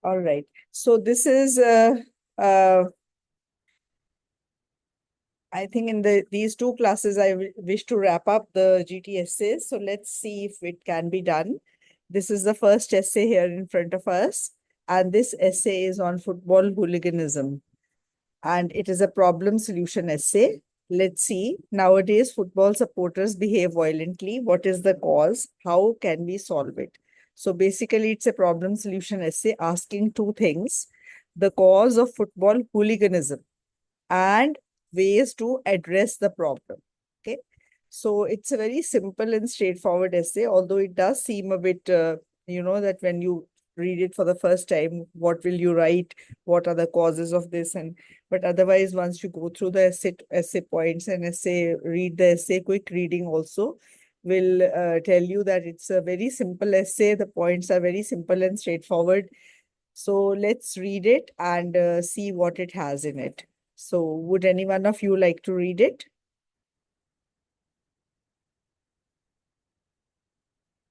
All right. So this is, I think in these two classes, I wish to wrap up the GT essays. So let's see if it can be done. This is the first essay here in front of us. And this essay is on football hooliganism. And it is a problem solution essay. Let's see. Nowadays, football supporters behave violently. What is the cause? How can we solve it? So basically, it's a problem solution essay asking two things: the cause of football hooliganism and ways to address the problem. Okay. So it's a very simple and straightforward essay, although it does seem a bit, that when you read it for the first time, what will you write? What are the causes of this? But otherwise, once you go through the essay points and read the essay, quick reading also will tell you that it's a very simple essay. The points are very simple and straightforward. So let's read it and see what it has in it. So would any one of you like to read it?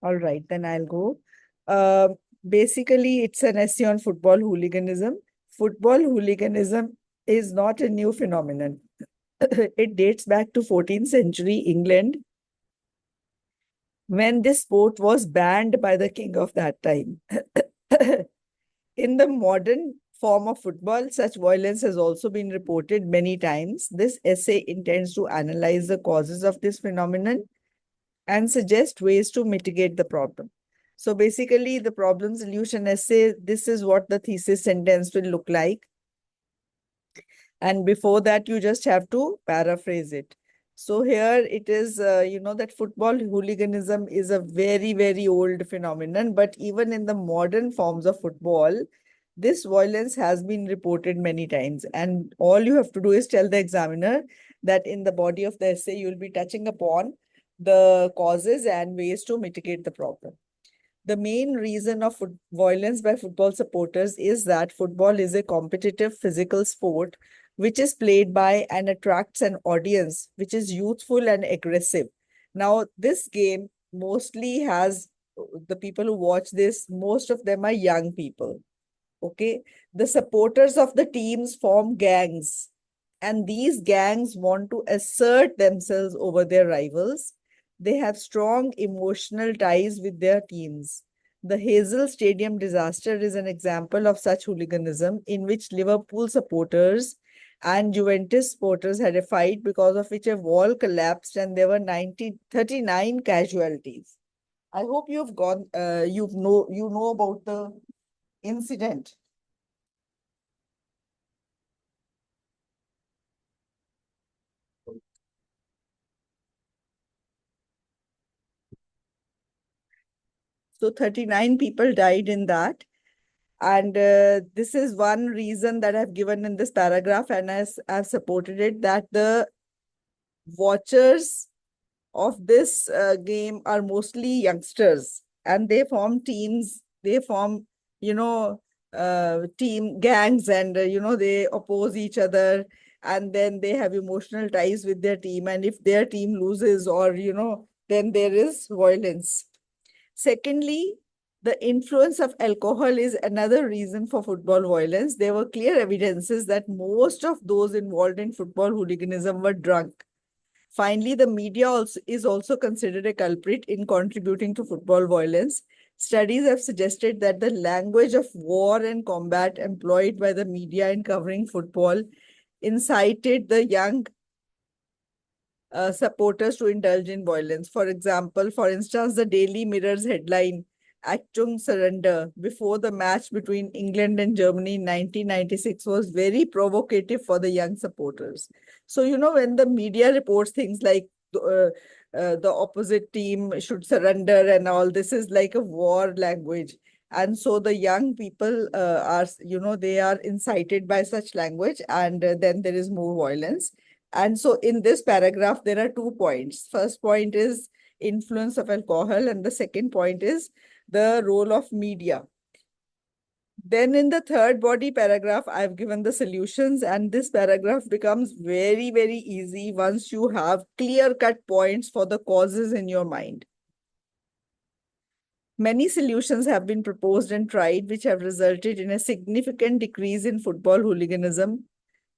All right, then I'll go. Uh, Basically, it's an essay on football hooliganism. Football hooliganism is not a new phenomenon. It dates back to 14th century England when this sport was banned by the king of that time. In the modern form of football, such violence has also been reported many times. This essay intends to analyze the causes of this phenomenon and suggest ways to mitigate the problem. So basically, the problem solution essay, this is what the thesis sentence will look like. And before that, you just have to paraphrase it. So here it is, that football hooliganism is a very, very old phenomenon. But even in the modern forms of football, this violence has been reported many times. And all you have to do is tell the examiner that in the body of the essay, you'll be touching upon the causes and ways to mitigate the problem. The main reason of violence by football supporters is that football is a competitive physical sport which is played by and attracts an audience which is youthful and aggressive. Now, this game mostly has the people who watch this, most of them are young people. Okay. The supporters of the teams form gangs, and these gangs want to assert themselves over their rivals. They have strong emotional ties with their teams. The Hazel Stadium disaster is an example of such hooliganism in which Liverpool supporters and Juventus supporters had a fight because of which a wall collapsed and there were 39 casualties. I hope you know about the incident. So 39 people died in that. And this is one reason that I've given in this paragraph, and as I've supported it, that the watchers of this game are mostly youngsters, and they form teams, they form, you know, team gangs, and, they oppose each other, and then they have emotional ties with their team. And if their team loses, or, then there is violence. Secondly, the influence of alcohol is another reason for football violence. There were clear evidences that most of those involved in football hooliganism were drunk. Finally, the media is also considered a culprit in contributing to football violence. Studies have suggested that the language of war and combat employed by the media in covering football incited the young supporters to indulge in violence. For instance, the Daily Mirror's headline, Achtung Surrender, before the match between England and Germany in 1996 was very provocative for the young supporters. So, when the media reports things like the opposite team should surrender and all, this is like a war language. And so the young people they are incited by such language, and then there is more violence. And so in this paragraph, there are 2 points. First point is influence of alcohol, and the second point is the role of media. Then in the third body paragraph, I've given the solutions, and this paragraph becomes very, very easy once you have clear-cut points for the causes in your mind. Many solutions have been proposed and tried, which have resulted in a significant decrease in football hooliganism.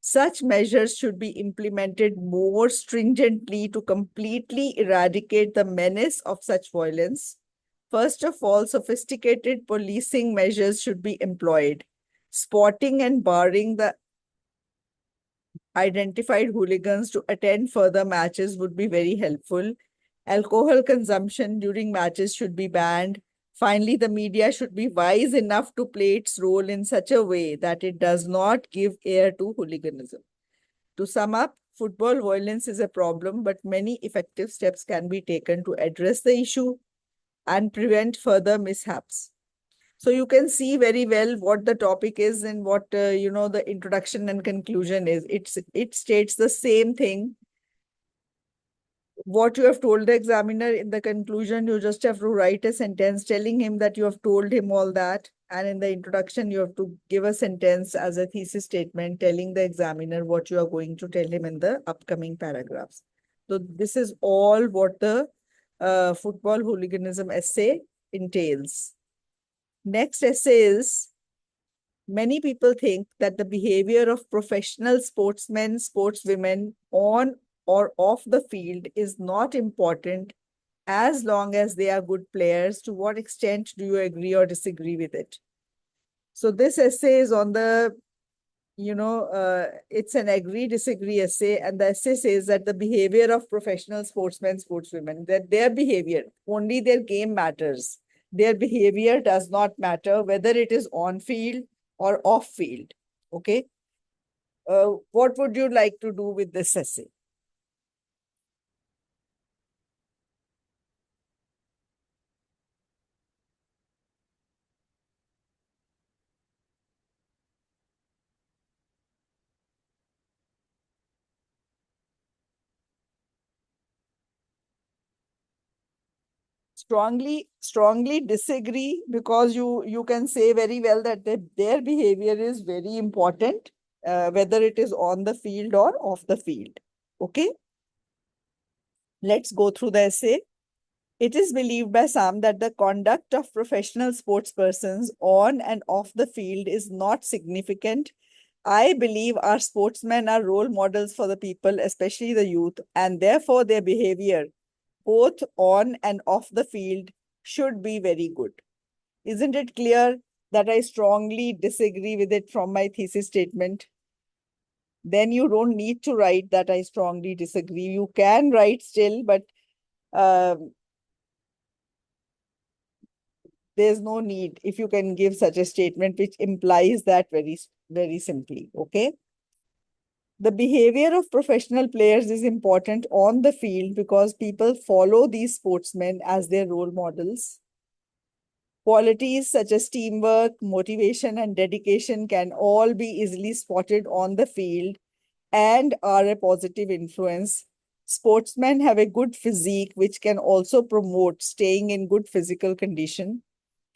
Such measures should be implemented more stringently to completely eradicate the menace of such violence. First of all, sophisticated policing measures should be employed. Spotting and barring the identified hooligans to attend further matches would be very helpful. Alcohol consumption during matches should be banned. Finally, the media should be wise enough to play its role in such a way that it does not give air to hooliganism. To sum up, football violence is a problem, but many effective steps can be taken to address the issue and prevent further mishaps. So you can see very well what the topic is and what the introduction and conclusion is. It states the same thing. What you have told the examiner in the conclusion, you just have to write a sentence telling him that you have told him all that. And in the introduction, you have to give a sentence as a thesis statement telling the examiner what you are going to tell him in the upcoming paragraphs. So this is all what the football hooliganism essay entails. Next essay is, many people think that the behavior of professional sportsmen, sportswomen on or off the field is not important as long as they are good players. To what extent do you agree or disagree with it? So this essay is on the, it's an agree disagree essay, and the essay says that the behavior of professional sportsmen, sportswomen, that their behavior, only their game matters. Their behavior does not matter whether it is on field or off field. Okay. What would you like to do with this essay? Strongly disagree, because you can say very well that their behavior is very important, whether it is on the field or off the field. Okay, let's go through the essay. It is believed by some that the conduct of professional sports persons on and off the field is not significant. I believe our sportsmen are role models for the people, especially the youth, and therefore their behavior, both on and off the field, should be very good. Isn't it clear that I strongly disagree with it from my thesis statement? Then you don't need to write that I strongly disagree. You can write still, but there's no need if you can give such a statement which implies that very simply. Okay. The behavior of professional players is important on the field because people follow these sportsmen as their role models. Qualities such as teamwork, motivation, and dedication can all be easily spotted on the field and are a positive influence. Sportsmen have a good physique, which can also promote staying in good physical condition.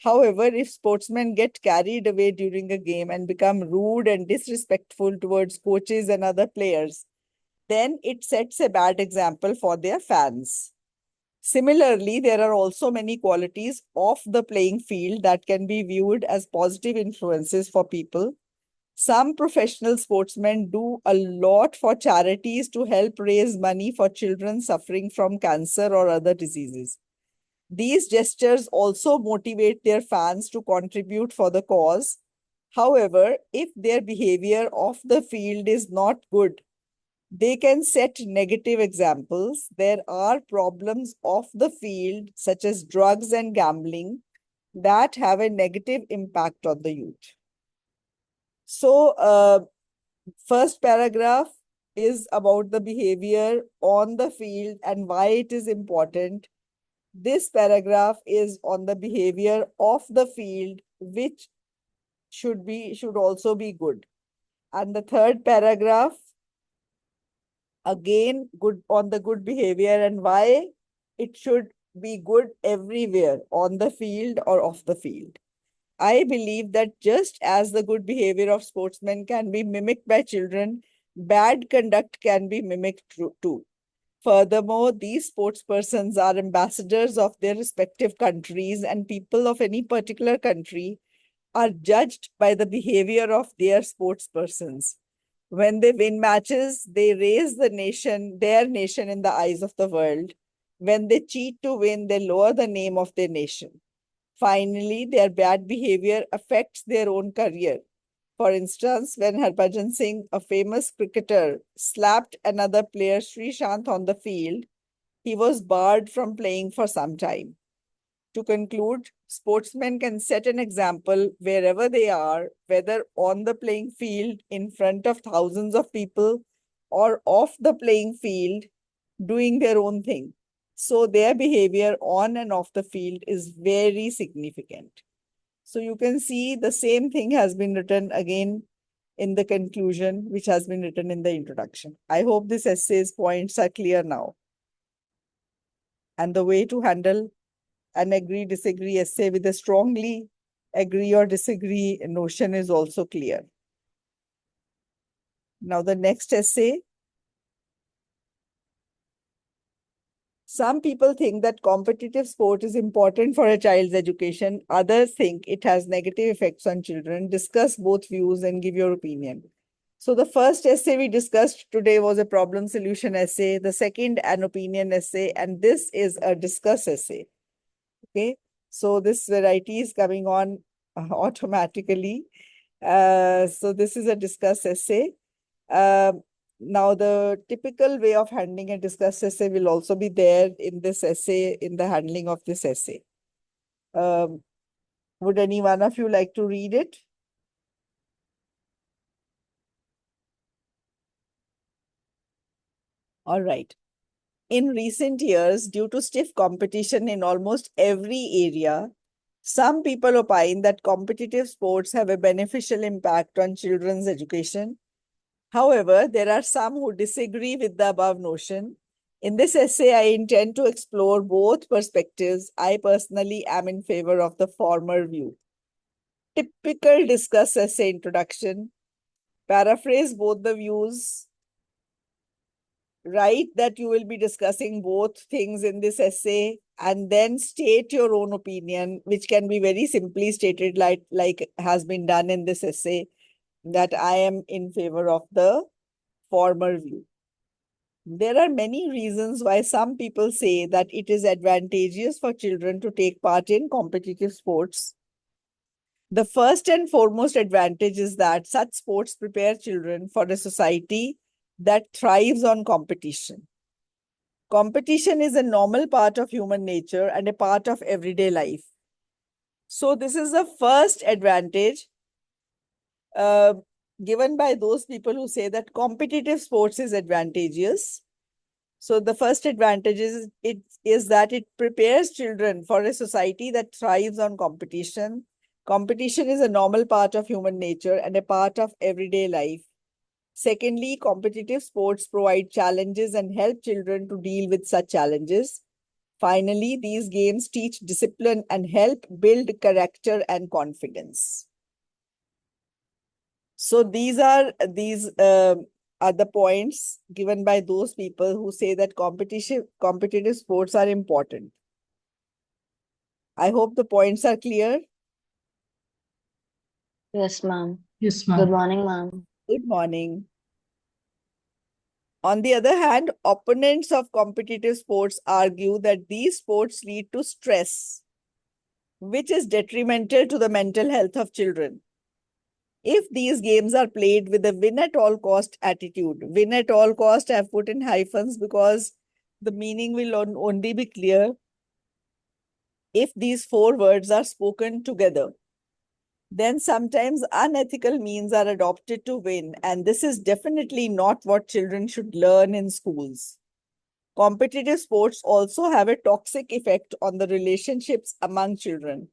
However, if sportsmen get carried away during a game and become rude and disrespectful towards coaches and other players, then it sets a bad example for their fans. Similarly, there are also many qualities off the playing field that can be viewed as positive influences for people. Some professional sportsmen do a lot for charities to help raise money for children suffering from cancer or other diseases. These gestures also motivate their fans to contribute for the cause. However, if their behavior off the field is not good, they can set negative examples. There are problems off the field, such as drugs and gambling, that have a negative impact on the youth. So, first paragraph is about the behavior on the field and why it is important. This paragraph is on the behavior of the field, which should also be good. And the third paragraph, again, good on the good behavior and why it should be good everywhere, on the field or off the field. I believe that just as the good behavior of sportsmen can be mimicked by children, bad conduct can be mimicked too. Furthermore, these sportspersons are ambassadors of their respective countries, and people of any particular country are judged by the behavior of their sportspersons. When they win matches, they raise their nation in the eyes of the world. When they cheat to win, they lower the name of their nation. Finally, their bad behavior affects their own career. For instance, when Harbhajan Singh, a famous cricketer, slapped another player, Srishant, on the field, he was barred from playing for some time. To conclude, sportsmen can set an example wherever they are, whether on the playing field, in front of thousands of people, or off the playing field, doing their own thing. So their behavior on and off the field is very significant. So you can see the same thing has been written again in the conclusion, which has been written in the introduction. I hope this essay's points are clear now. And the way to handle an agree disagree essay with a strongly agree or disagree notion is also clear. Now the next essay. Some people think that competitive sport is important for a child's education. Others think it has negative effects on children. Discuss both views and give your opinion. So the first essay we discussed today was a problem solution essay. The second, an opinion essay. And this is a discuss essay. Okay. So this variety is coming on automatically. So this is a discuss essay. Now, the typical way of handling a discuss essay will also be there in this essay, in the handling of this essay. Would any one of you like to read it? All right. In recent years, due to stiff competition in almost every area, some people opine that competitive sports have a beneficial impact on children's education. However, there are some who disagree with the above notion. In this essay, I intend to explore both perspectives. I personally am in favor of the former view. Typical discuss essay introduction. Paraphrase both the views. Write that you will be discussing both things in this essay and then state your own opinion, which can be very simply stated like has been done in this essay, that I am in favor of the former view. There are many reasons why some people say that it is advantageous for children to take part in competitive sports. The first and foremost advantage is that such sports prepare children for a society that thrives on competition. Competition is a normal part of human nature and a part of everyday life. So this is the first advantage given by those people who say that competitive sports is advantageous. So the first advantage is that it prepares children for a society that thrives on competition. Competition is a normal part of human nature and a part of everyday life. Secondly, competitive sports provide challenges and help children to deal with such challenges. Finally, these games teach discipline and help build character and confidence. So these are the points given by those people who say that competitive sports are important. I hope the points are clear. Yes, ma'am. Yes, Good ma'am. morning, ma'am. Good morning. On the other hand, opponents of competitive sports argue that these sports lead to stress, which is detrimental to the mental health of children. If these games are played with a win at all cost attitude, win at all cost, I've put in hyphens because the meaning will only be clear if these four words are spoken together. Then sometimes unethical means are adopted to win, and this is definitely not what children should learn in schools. Competitive sports also have a toxic effect on the relationships among children.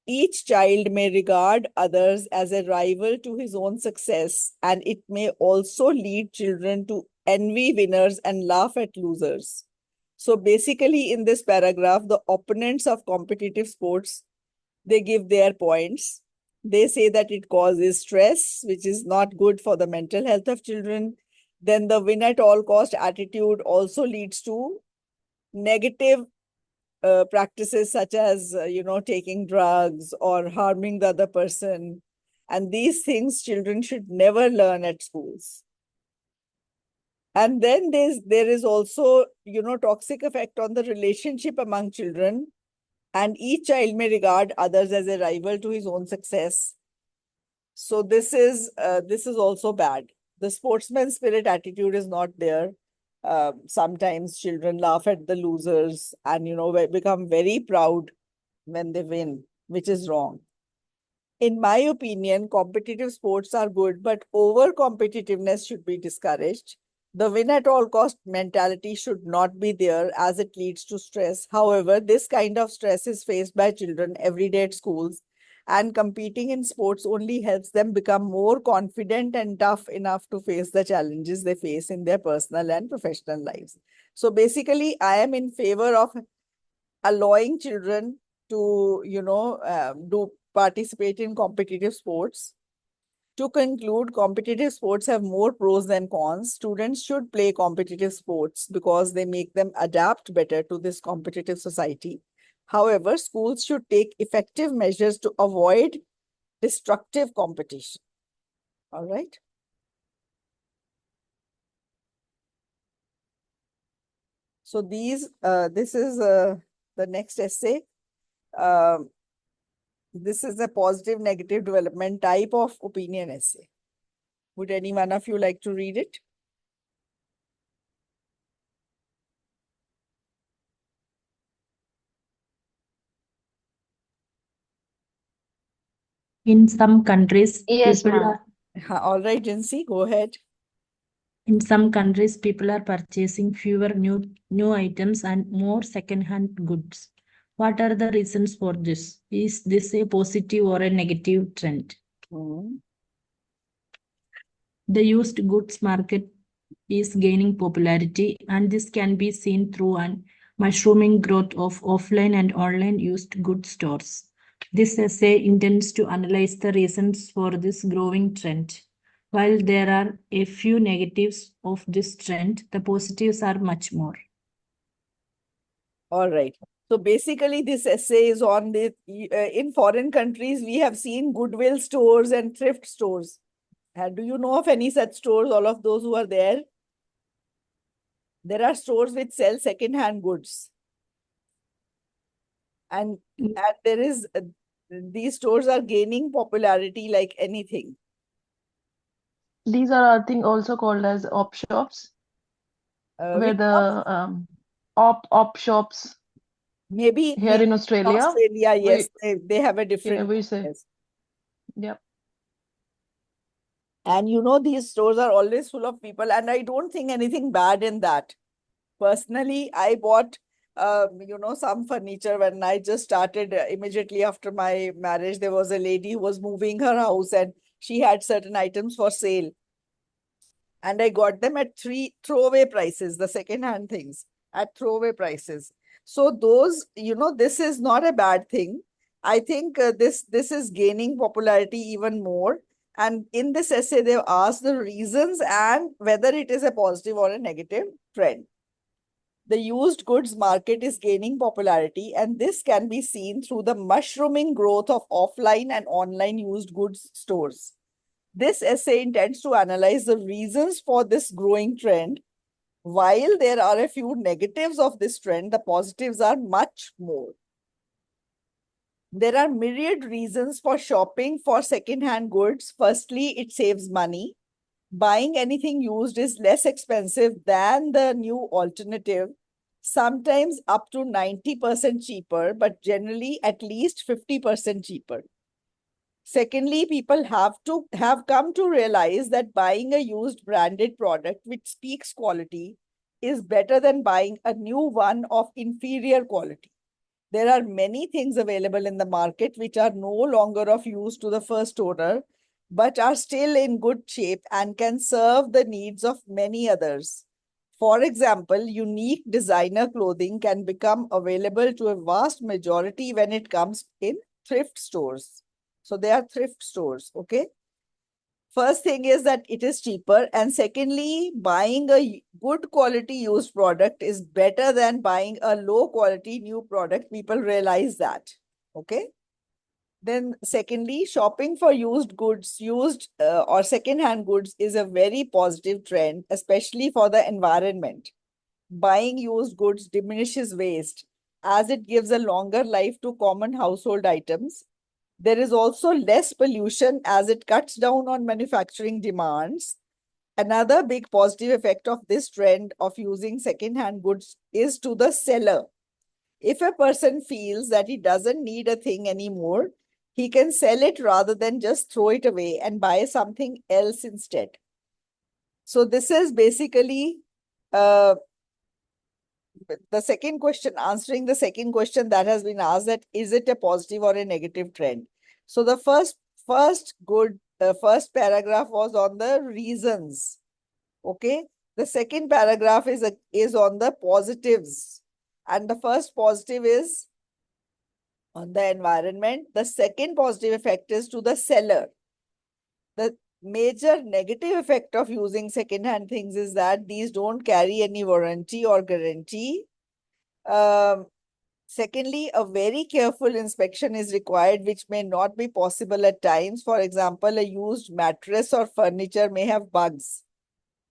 Each child may regard others as a rival to his own success, and it may also lead children to envy winners and laugh at losers. So basically, in this paragraph, the opponents of competitive sports, they give their points. They say that it causes stress, which is not good for the mental health of children. Then the win at all cost attitude also leads to negative practices such as, taking drugs or harming the other person. And these things children should never learn at schools. And then there is also, toxic effect on the relationship among children. And each child may regard others as a rival to his own success. So this is also bad. The sportsman spirit attitude is not there. Sometimes children laugh at the losers and become very proud when they win, which is wrong. In my opinion, competitive sports are good, but over competitiveness should be discouraged. The win at all cost mentality should not be there as it leads to stress. However, this kind of stress is faced by children every day at schools, and competing in sports only helps them become more confident and tough enough to face the challenges they face in their personal and professional lives. So basically, I am in favor of allowing children to, do participate in competitive sports. To conclude, competitive sports have more pros than cons. Students should play competitive sports because they make them adapt better to this competitive society. However, schools should take effective measures to avoid destructive competition. All right. So this is the next essay. This is a positive negative development type of opinion essay. Would any one of you like to read it? In some countries, Yes, people ma'am. are All right, Jinsi, go ahead. in some countries people are purchasing fewer new items and more second-hand goods. What are the reasons for this? Is this a positive or a negative trend? Hmm. The used goods market is gaining popularity, and this can be seen through an mushrooming growth of offline and online used goods stores. This essay intends to analyze the reasons for this growing trend. While there are a few negatives of this trend, the positives are much more. All right. So basically, this essay is on the in foreign countries, we have seen goodwill stores and thrift stores. Do you know of any such stores? All of those who are there? There are stores which sell second-hand goods, and there is these stores are gaining popularity like anything. These are, I think, also called as op shops, where Which shops? the op shops Maybe here in in Australia, Australia, yes, we they have a yeah, different we name, say, yes. yep. And these stores are always full of people, and I don't think anything bad in that. Personally, I bought, some furniture when I just started immediately after my marriage. There was a lady who was moving her house, and she had certain items for sale. And I got them at three throwaway prices, the second-hand things at throwaway prices. So those, this is not a bad thing. I think this is gaining popularity even more. And in this essay, they've asked the reasons and whether it is a positive or a negative trend. The used goods market is gaining popularity, and this can be seen through the mushrooming growth of offline and online used goods stores. This essay intends to analyze the reasons for this growing trend. While there are a few negatives of this trend, the positives are much more. There are myriad reasons for shopping for second-hand goods. Firstly, it saves money. Buying anything used is less expensive than the new alternative, sometimes up to 90% cheaper, but generally at least 50% cheaper. Secondly, people have come to realize that buying a used branded product which speaks quality is better than buying a new one of inferior quality. There are many things available in the market which are no longer of use to the first owner, but are still in good shape and can serve the needs of many others. For example, unique designer clothing can become available to a vast majority when it comes in thrift stores. So they are thrift stores, okay? First thing is that it is cheaper, and secondly, buying a good quality used product is better than buying a low quality new product. People realize that. Okay. Then secondly, shopping for used goods, or second-hand goods is a very positive trend, especially for the environment. Buying used goods diminishes waste as it gives a longer life to common household items. There is also less pollution as it cuts down on manufacturing demands. Another big positive effect of this trend of using second-hand goods is to the seller. If a person feels that he doesn't need a thing anymore, he can sell it rather than just throw it away and buy something else instead. So this is basically uh, the second question, answering the second question that has been asked, that is it a positive or a negative trend? So the first paragraph was on the reasons. Okay. The second paragraph is on the positives. And the first positive is on the environment. The second positive effect is to the seller. The major negative effect of using second-hand things is that these don't carry any warranty or guarantee. Um, Secondly, a very careful inspection is required, which may not be possible at times. For example, a used mattress or furniture may have bugs.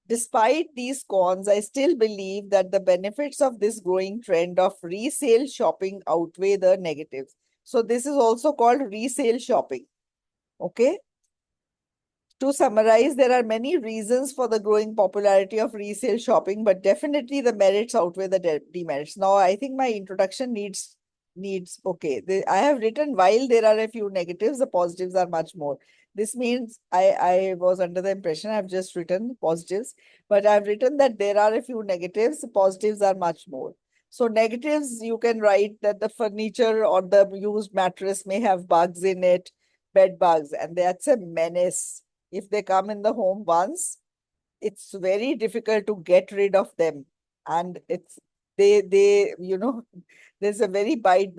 Despite these cons, I still believe that the benefits of this growing trend of resale shopping outweigh the negatives. So this is also called resale shopping. Okay. To summarize, there are many reasons for the growing popularity of resale shopping, but definitely the merits outweigh the demerits. Now, I think my introduction needs okay. I have written, while there are a few negatives, the positives are much more. This means I was under the impression I've just written positives, but I've written that there are a few negatives, the positives are much more. So negatives, you can write that the furniture or the used mattress may have bugs in it, bed bugs, and that's a menace. If they come in the home once, it's very difficult to get rid of them. And they, there's a very bed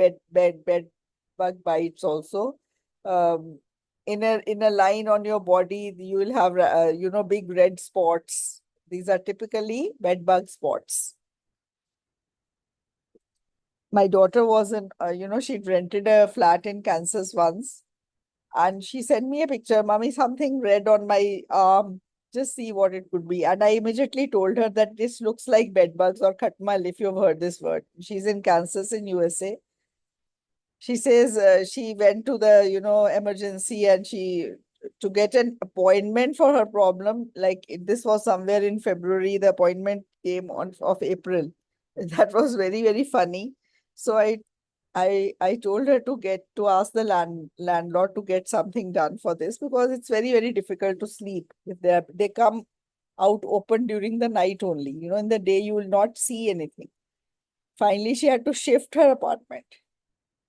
bug bites also. Um, in a line on your body, you will have, big red spots. These are typically bed bug spots. My daughter was she'd rented a flat in Kansas once. And she sent me a picture, Mommy, something red on my arm. Just see what it could be. And I immediately told her that this looks like bed bugs or khatmal, if you've heard this word. She's in Kansas in USA. She says she went to the, emergency, and to get an appointment for her problem, like this was somewhere in February, the appointment came on of April. That was very, very funny. So I told her to ask the landlord to get something done for this, because it's very, very difficult to sleep if they come out open during the night only. In the day you will not see anything. Finally, she had to shift her apartment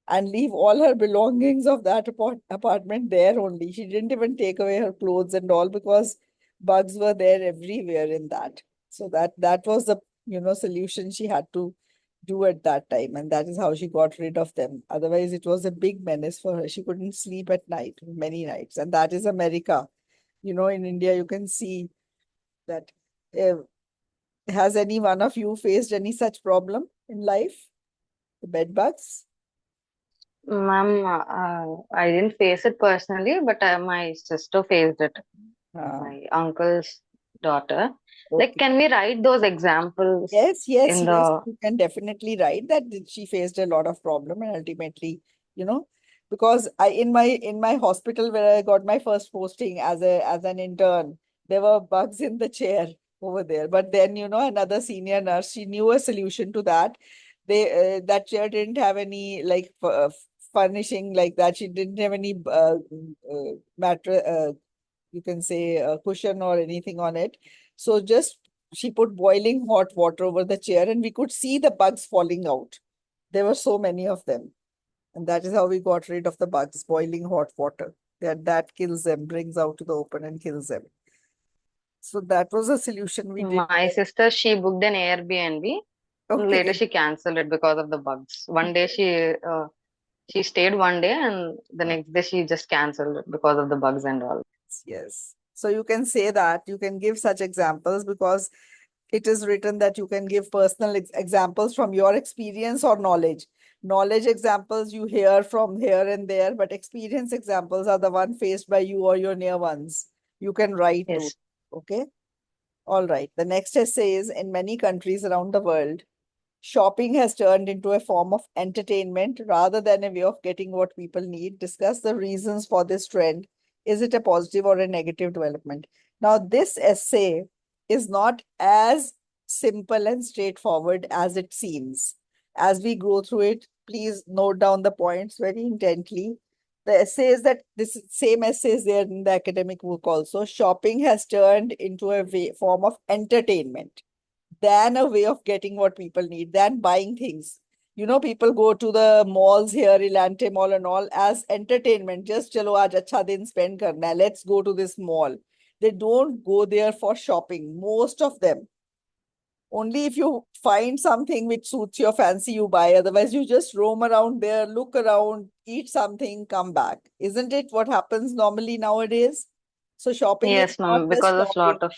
and leave all her belongings of that apartment there only. She didn't even take away her clothes and all, because bugs were there everywhere in that. So that was the solution she had to do at that time, and that is how she got rid of them. Otherwise, it was a big menace for her. She couldn't sleep at night, many nights, and that is America. In India, you can see that. Has any one of you faced any such problem in life? The bed bugs? Ma'am, I didn't face it personally, but my sister faced it. Ah, My uncle's daughter. Like, okay. can we write those examples Yes, in the you can definitely write that she faced a lot of problem, and ultimately, you know, because in my hospital where I got my first posting as an intern, there were bugs in the chair over there. But then, another senior nurse, she knew a solution to that. That chair didn't have any like furnishing like that. She didn't have any mattress, you can say a cushion or anything on it. So just she put boiling hot water over the chair, and we could see the bugs falling out. There were so many of them. And that is how we got rid of the bugs, boiling hot water. That kills them, brings out to the open and kills them. So that was a solution we did. my sister, she booked an Airbnb. Later, Okay. she canceled it because of the bugs. One day she stayed one day, and the next day she just canceled it because of the bugs and all. Yes. So you can say that, you can give such examples because it is written that you can give personal examples from your experience or knowledge. Knowledge examples you hear from here and there, but experience examples are the one faced by you or your near ones. You can write to. Yes. Okay. All right. The next essay is, in many countries around the world, shopping has turned into a form of entertainment rather than a way of getting what people need. Discuss the reasons for this trend. Is it a positive or a negative development? Now, this essay is not as simple and straightforward as it seems. As we go through it, please note down the points very intently. The essay is that this same essay is there in the academic book also. Shopping has turned into a form of entertainment than a way of getting what people need, than buying things. You know, people go to the malls here, Elante Mall and all, as entertainment. Just chalo aaj acha din spend karna hai. Let's go to this mall. They don't go there for shopping. Most of them. Only if you find something which suits your fancy, you buy. Otherwise, you just roam around there, look around, eat something, come back. Isn't it what happens normally nowadays? So shopping is Yes, not ma'am, just because of shopping. lot of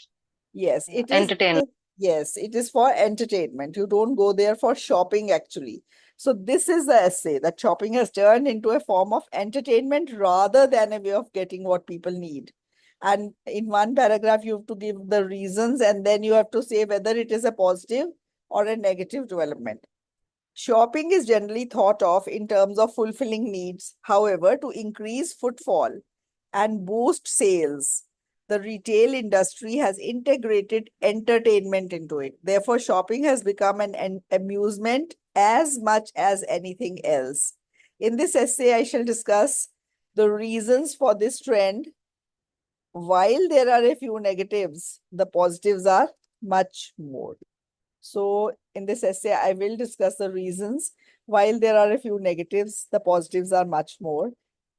Yes, it is. entertainment. Yes, it is for entertainment. You don't go there for shopping, actually. So this is the essay that shopping has turned into a form of entertainment rather than a way of getting what people need. And in one paragraph, you have to give the reasons, and then you have to say whether it is a positive or a negative development. Shopping is generally thought of in terms of fulfilling needs. However, to increase footfall and boost sales, the retail industry has integrated entertainment into it. Therefore, shopping has become an amusement as much as anything else. In this essay, I shall discuss the reasons for this trend. While there are a few negatives, the positives are much more. So in this essay, I will discuss the reasons. While there are a few negatives, the positives are much more.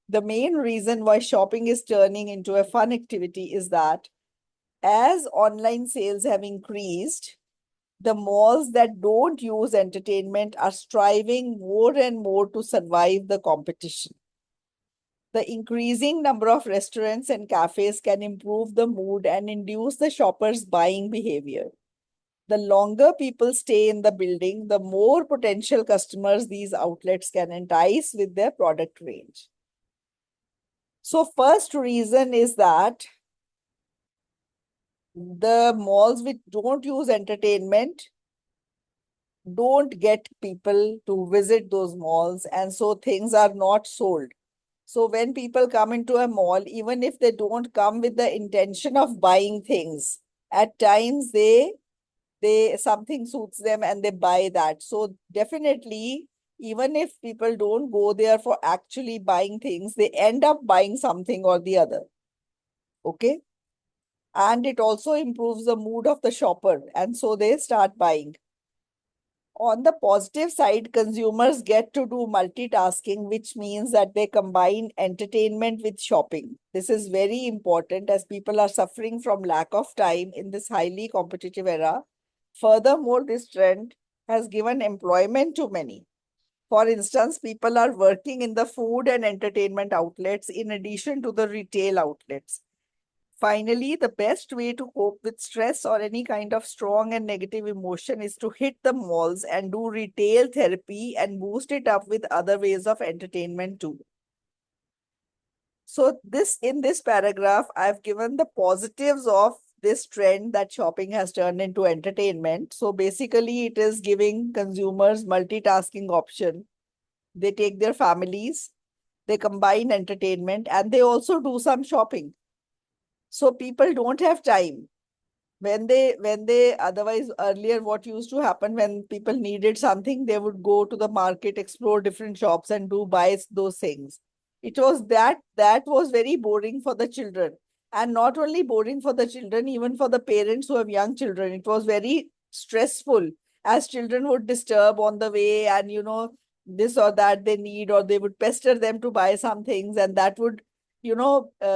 The main reason why shopping is turning into a fun activity is that as online sales have increased, the malls that don't use entertainment are striving more and more to survive the competition. The increasing number of restaurants and cafes can improve the mood and induce the shoppers' buying behavior. The longer people stay in the building, the more potential customers these outlets can entice with their product range. So first reason is that the malls which don't use entertainment don't get people to visit those malls, and so things are not sold. So when people come into a mall, even if they don't come with the intention of buying things, at times they something suits them and they buy that. So definitely, even if people don't go there for actually buying things, they end up buying something or the other. Okay. And it also improves the mood of the shopper, and so they start buying. On the positive side, consumers get to do multitasking, which means that they combine entertainment with shopping. This is very important as people are suffering from lack of time in this highly competitive era. Furthermore, this trend has given employment to many. For instance, people are working in the food and entertainment outlets in addition to the retail outlets. Finally, the best way to cope with stress or any kind of strong and negative emotion is to hit the malls and do retail therapy and boost it up with other ways of entertainment too. So in this paragraph, I've given the positives of this trend that shopping has turned into entertainment. So basically, it is giving consumers multitasking option. They take their families, they combine entertainment, and they also do some shopping. So people don't have time. When they otherwise earlier, what used to happen when people needed something, they would go to the market, explore different shops and do buy those things. It was that was very boring for the children, and not only boring for the children, even for the parents who have young children, it was very stressful, as children would disturb on the way, and this or that they need, or they would pester them to buy some things, and that would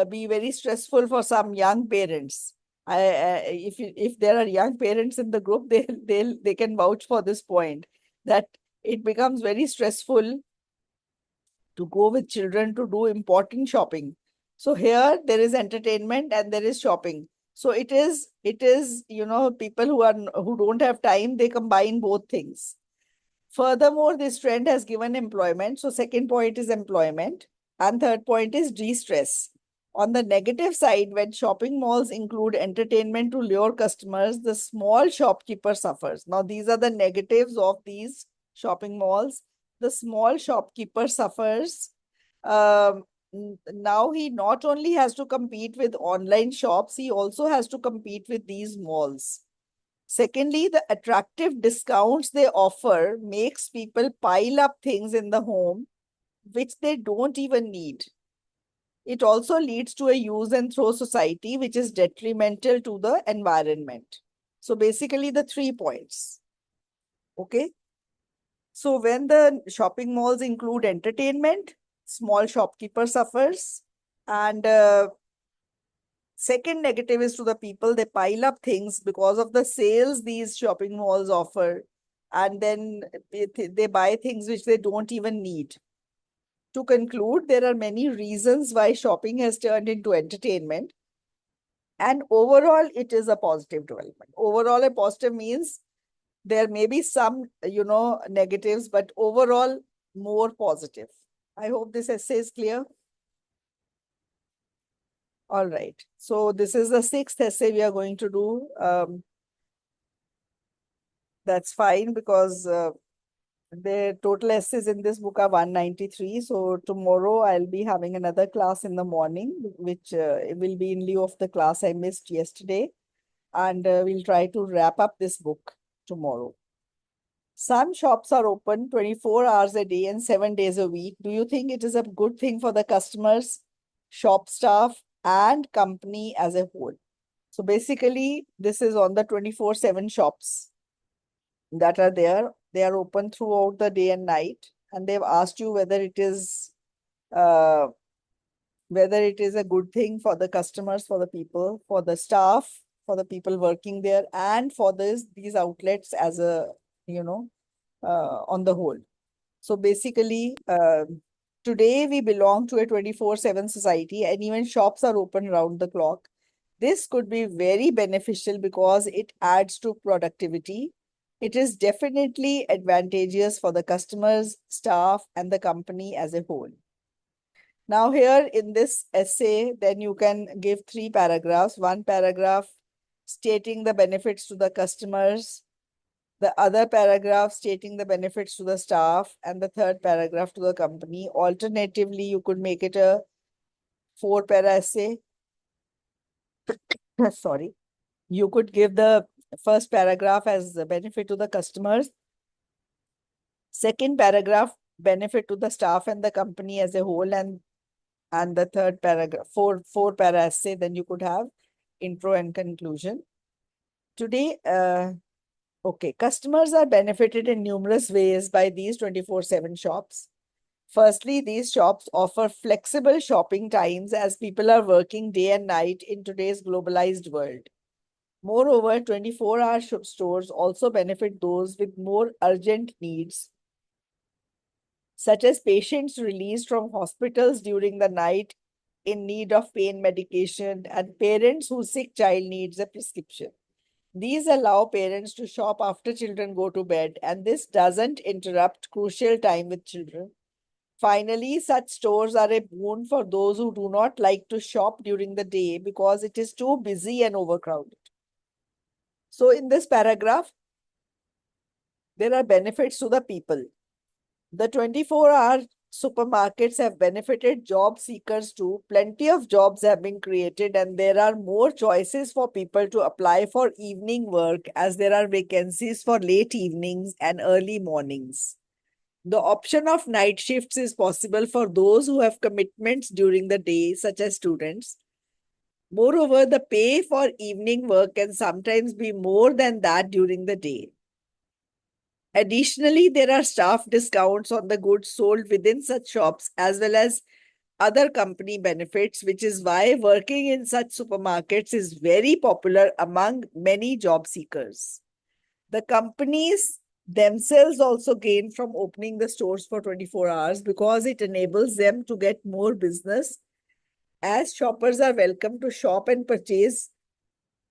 be very stressful for some young parents. If there are young parents in the group, they can vouch for this point, that it becomes very stressful to go with children to do important shopping. So here there is entertainment and there is shopping. So it is, people who don't have time, they combine both things. Furthermore, this trend has given employment. So second point is employment. And third point is de-stress. On the negative side, when shopping malls include entertainment to lure customers, the small shopkeeper suffers. Now, these are the negatives of these shopping malls. The small shopkeeper suffers. Now he not only has to compete with online shops, he also has to compete with these malls. Secondly, the attractive discounts they offer makes people pile up things in the home which they don't even need. It also leads to a use and throw society, which is detrimental to the environment. So basically the 3 points. Okay. So when the shopping malls include entertainment, small shopkeeper suffers. And second negative is to the people, they pile up things because of the sales these shopping malls offer. And then they buy things which they don't even need. To conclude, there are many reasons why shopping has turned into entertainment. And overall, it is a positive development. Overall, a positive means there may be some, negatives, but overall, more positive. I hope this essay is clear. All right. So this is the 6th essay we are going to do. That's fine because the total essays in this book are 193. So tomorrow I'll be having another class in the morning, which will be in lieu of the class I missed yesterday. And we'll try to wrap up this book tomorrow. Some shops are open 24 hours a day and 7 days a week. Do you think it is a good thing for the customers, shop staff, and company as a whole? So basically, this is on the 24/7 shops that are there. They are open throughout the day and night, and they've asked you whether it is a good thing for the customers, for the people, for the staff, for the people working there, and for these outlets as a, on the whole. So basically, today we belong to a 24/7 society, and even shops are open around the clock. This could be very beneficial because it adds to productivity. It is definitely advantageous for the customers, staff, and the company as a whole. Now here in this essay, then you can give 3 paragraphs. One paragraph stating the benefits to the customers, the other paragraph stating the benefits to the staff, and the third paragraph to the company. Alternatively, you could make it a 4-para essay. Sorry. You could give the first paragraph as the benefit to the customers. Second paragraph, benefit to the staff and the company as a whole, and the third paragraph, 4-para essay, then you could have intro and conclusion. Today, okay, customers are benefited in numerous ways by these 24/7 shops. Firstly, these shops offer flexible shopping times as people are working day and night in today's globalized world. Moreover, 24-hour stores also benefit those with more urgent needs, such as patients released from hospitals during the night in need of pain medication and parents whose sick child needs a prescription. These allow parents to shop after children go to bed, and this doesn't interrupt crucial time with children. Finally, such stores are a boon for those who do not like to shop during the day because it is too busy and overcrowded. So in this paragraph, there are benefits to the people. The 24-hour supermarkets have benefited job seekers too. Plenty of jobs have been created, and there are more choices for people to apply for evening work as there are vacancies for late evenings and early mornings. The option of night shifts is possible for those who have commitments during the day, such as students. Moreover, the pay for evening work can sometimes be more than that during the day. Additionally, there are staff discounts on the goods sold within such shops as well as other company benefits, which is why working in such supermarkets is very popular among many job seekers. The companies themselves also gain from opening the stores for 24 hours because it enables them to get more business as shoppers are welcome to shop and purchase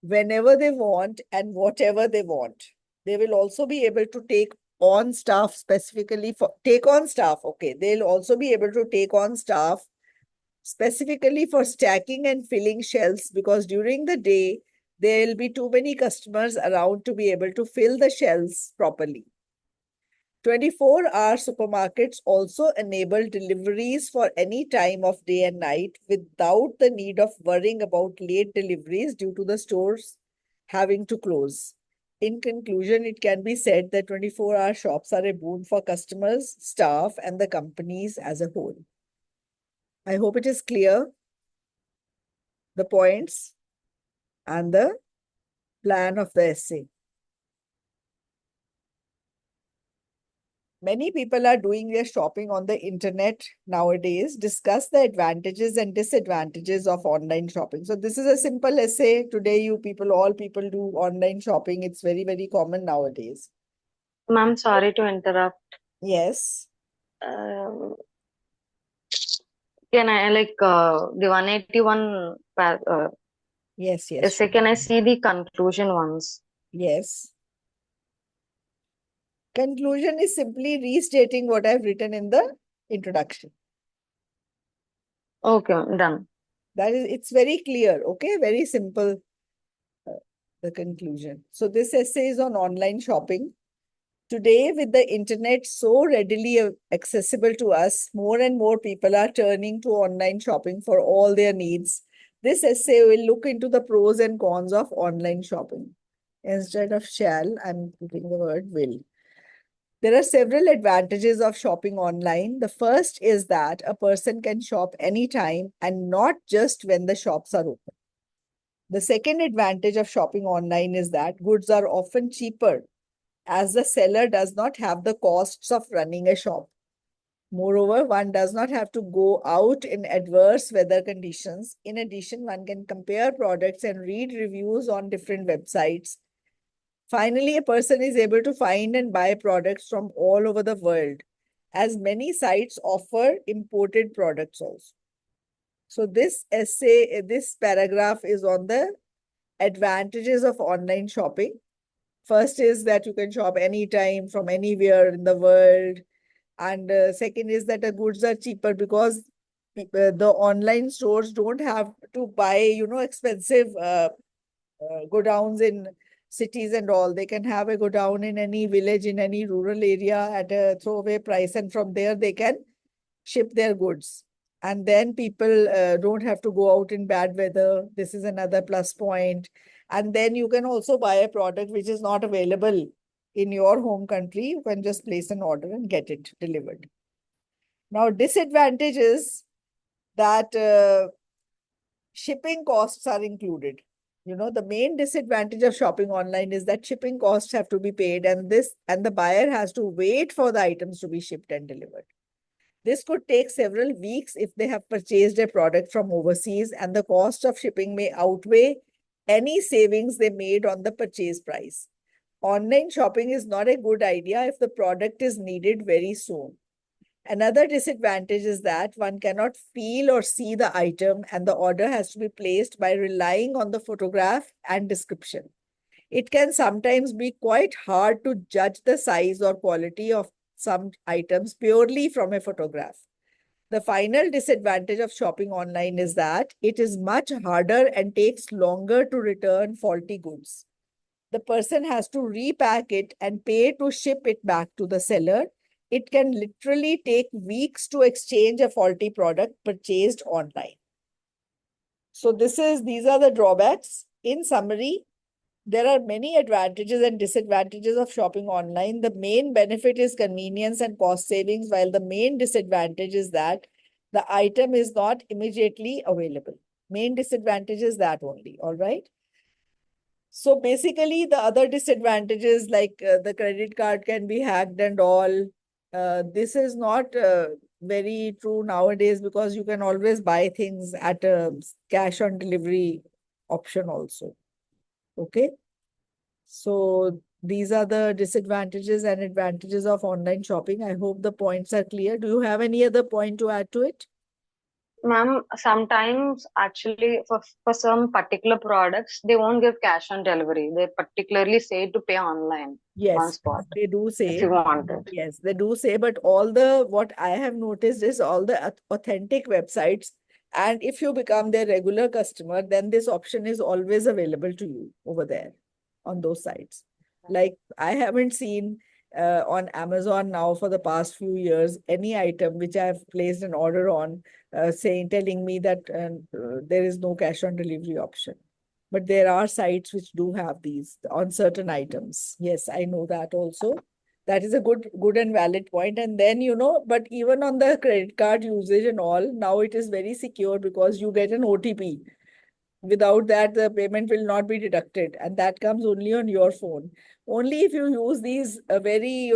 whenever they want and whatever they want. They will also be able to take on staff specifically for okay. They'll also be able to take on staff specifically for stacking and filling shelves, because during the day there'll be too many customers around to be able to fill the shelves properly. 24-hour supermarkets also enable deliveries for any time of day and night without the need of worrying about late deliveries due to the stores having to close. In conclusion, it can be said that 24-hour shops are a boon for customers, staff, and the companies as a whole. I hope it is clear, the points and the plan of the essay. Many people are doing their shopping on the internet nowadays. Discuss the advantages and disadvantages of online shopping. So this is a simple essay. Today, all people do online shopping. It's very, very common nowadays. Ma'am, sorry to interrupt. Yes. Can I the 181 Yes, yes. essay? Can I see the conclusion once? Yes. Conclusion is simply restating what I've written in the introduction. Okay, done. It's very clear, okay? Very simple, the conclusion. So this essay is on online shopping. Today, with the internet so readily accessible to us, more and more people are turning to online shopping for all their needs. This essay will look into the pros and cons of online shopping. Instead of shall, I'm putting the word will. There are several advantages of shopping online. The first is that a person can shop anytime and not just when the shops are open. The second advantage of shopping online is that goods are often cheaper, as the seller does not have the costs of running a shop. Moreover, one does not have to go out in adverse weather conditions. In addition, one can compare products and read reviews on different websites. Finally, a person is able to find and buy products from all over the world, as many sites offer imported products also. So this essay, this paragraph is on the advantages of online shopping. First is that you can shop anytime from anywhere in the world. And second is that the goods are cheaper because the online stores don't have to buy, expensive godowns in cities and all. They can have a godown in any village, in any rural area at a throwaway price. And from there, they can ship their goods. And then people don't have to go out in bad weather. This is another plus point. And then you can also buy a product which is not available in your home country. You can just place an order and get it delivered. Now, disadvantage is that shipping costs are included. The main disadvantage of shopping online is that shipping costs have to be paid, and the buyer has to wait for the items to be shipped and delivered. This could take several weeks if they have purchased a product from overseas, and the cost of shipping may outweigh any savings they made on the purchase price. Online shopping is not a good idea if the product is needed very soon. Another disadvantage is that one cannot feel or see the item, and the order has to be placed by relying on the photograph and description. It can sometimes be quite hard to judge the size or quality of some items purely from a photograph. The final disadvantage of shopping online is that it is much harder and takes longer to return faulty goods. The person has to repack it and pay to ship it back to the seller. It can literally take weeks to exchange a faulty product purchased online. So these are the drawbacks. In summary, there are many advantages and disadvantages of shopping online. The main benefit is convenience and cost savings, while the main disadvantage is that the item is not immediately available. Main disadvantage is that only, all right? So basically, the other disadvantages like the credit card can be hacked and all. This is not very true nowadays because you can always buy things at a cash on delivery option also. Okay. So these are the disadvantages and advantages of online shopping. I hope the points are clear. Do you have any other point to add to it? Ma'am, sometimes actually for some particular products, they won't give cash on delivery. They particularly say to pay online on Yes, spot they do if say. you want it. Yes, they do say, but all the what I have noticed is all the authentic websites, and if you become their regular customer, then this option is always available to you over there on those sites. Like I haven't seen on Amazon now for the past few years any item which I have placed an order on, telling me that there is no cash on delivery option. But there are sites which do have these on certain items. Yes, I know that also. That is a good and valid point. And then, but even on the credit card usage and all, now it is very secure because you get an OTP. Without that, the payment will not be deducted, and that comes only on your phone. Only if you use these very,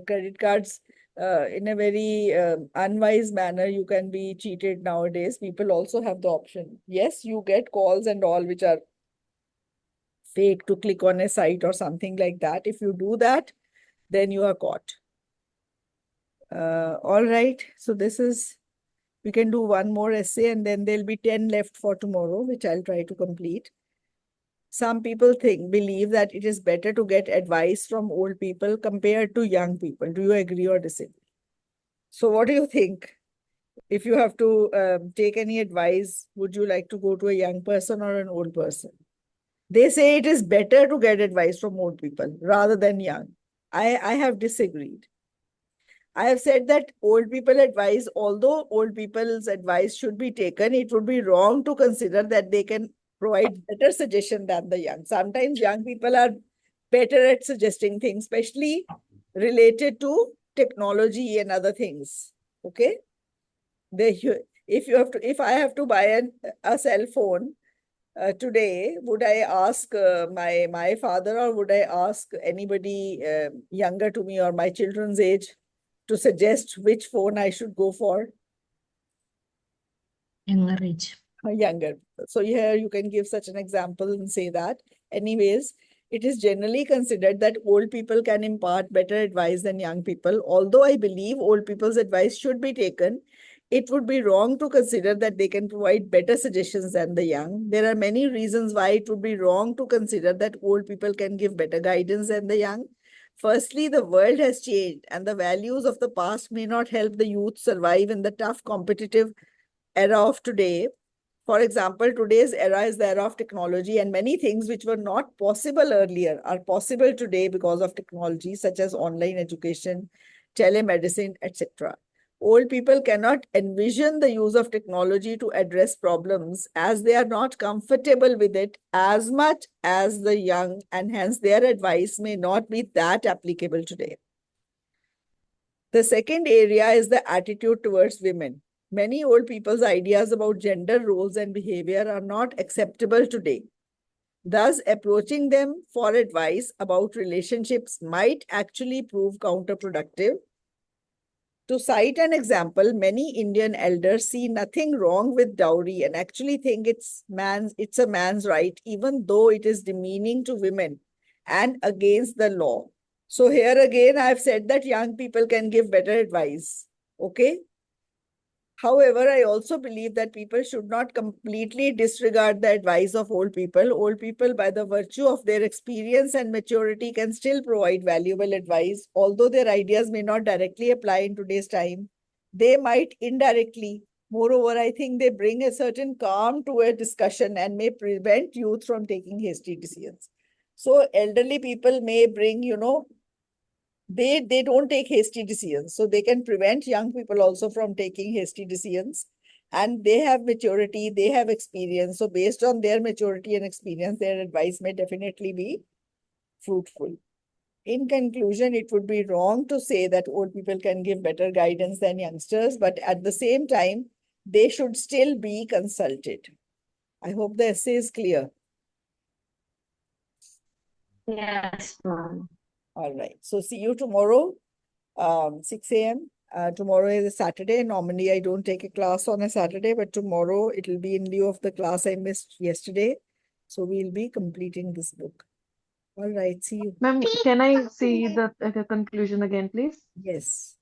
credit cards in a very unwise manner, you can be cheated nowadays. People also have the option. Yes, you get calls and all which are fake to click on a site or something like that. If you do that, then you are caught. All right. So we can do one more essay and then there'll be 10 left for tomorrow, which I'll try to complete. Some people believe that it is better to get advice from old people compared to young people. Do you agree or disagree? So what do you think? If you have to take any advice, would you like to go to a young person or an old person? They say it is better to get advice from old people rather than young. I have disagreed. I have said that old people advise, although old people's advice should be taken, it would be wrong to consider that they can provide better suggestion than the young. Sometimes young people are better at suggesting things, especially related to technology and other things. Okay. If I have to buy a cell phone today, would I ask my father or would I ask anybody younger to me or my children's age to suggest which phone I should go for? Younger age. Younger. So here you can give such an example and say that. Anyways, it is generally considered that old people can impart better advice than young people. Although I believe old people's advice should be taken, it would be wrong to consider that they can provide better suggestions than the young. There are many reasons why it would be wrong to consider that old people can give better guidance than the young. Firstly, the world has changed and the values of the past may not help the youth survive in the tough competitive era of today. For example, today's era is the era of technology, and many things which were not possible earlier are possible today because of technology, such as online education, telemedicine, etc. Old people cannot envision the use of technology to address problems as they are not comfortable with it as much as the young, and hence their advice may not be that applicable today. The second area is the attitude towards women. Many old people's ideas about gender roles and behavior are not acceptable today. Thus, approaching them for advice about relationships might actually prove counterproductive. To cite an example, many Indian elders see nothing wrong with dowry and actually think it's a man's right, even though it is demeaning to women and against the law. So here again, I've said that young people can give better advice. Okay. However, I also believe that people should not completely disregard the advice of old people. Old people, by the virtue of their experience and maturity, can still provide valuable advice. Although their ideas may not directly apply in today's time, they might indirectly. Moreover, I think they bring a certain calm to a discussion and may prevent youth from taking hasty decisions. So elderly people may bring, they don't take hasty decisions, so they can prevent young people also from taking hasty decisions, and they have maturity, they have experience, so based on their maturity and experience, their advice may definitely be fruitful. In conclusion, it would be wrong to say that old people can give better guidance than youngsters, but at the same time they should still be consulted. I hope the essay is clear. Yes, ma'am. All right, so see you tomorrow 6 a.m. Tomorrow is a Saturday. Normally, I don't take a class on a Saturday, but tomorrow it will be in lieu of the class I missed yesterday. So we'll be completing this book. All right, see you. Ma'am, can I see the conclusion again, please? Yes.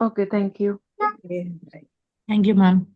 Okay, thank you. Okay, right. Thank you, ma'am.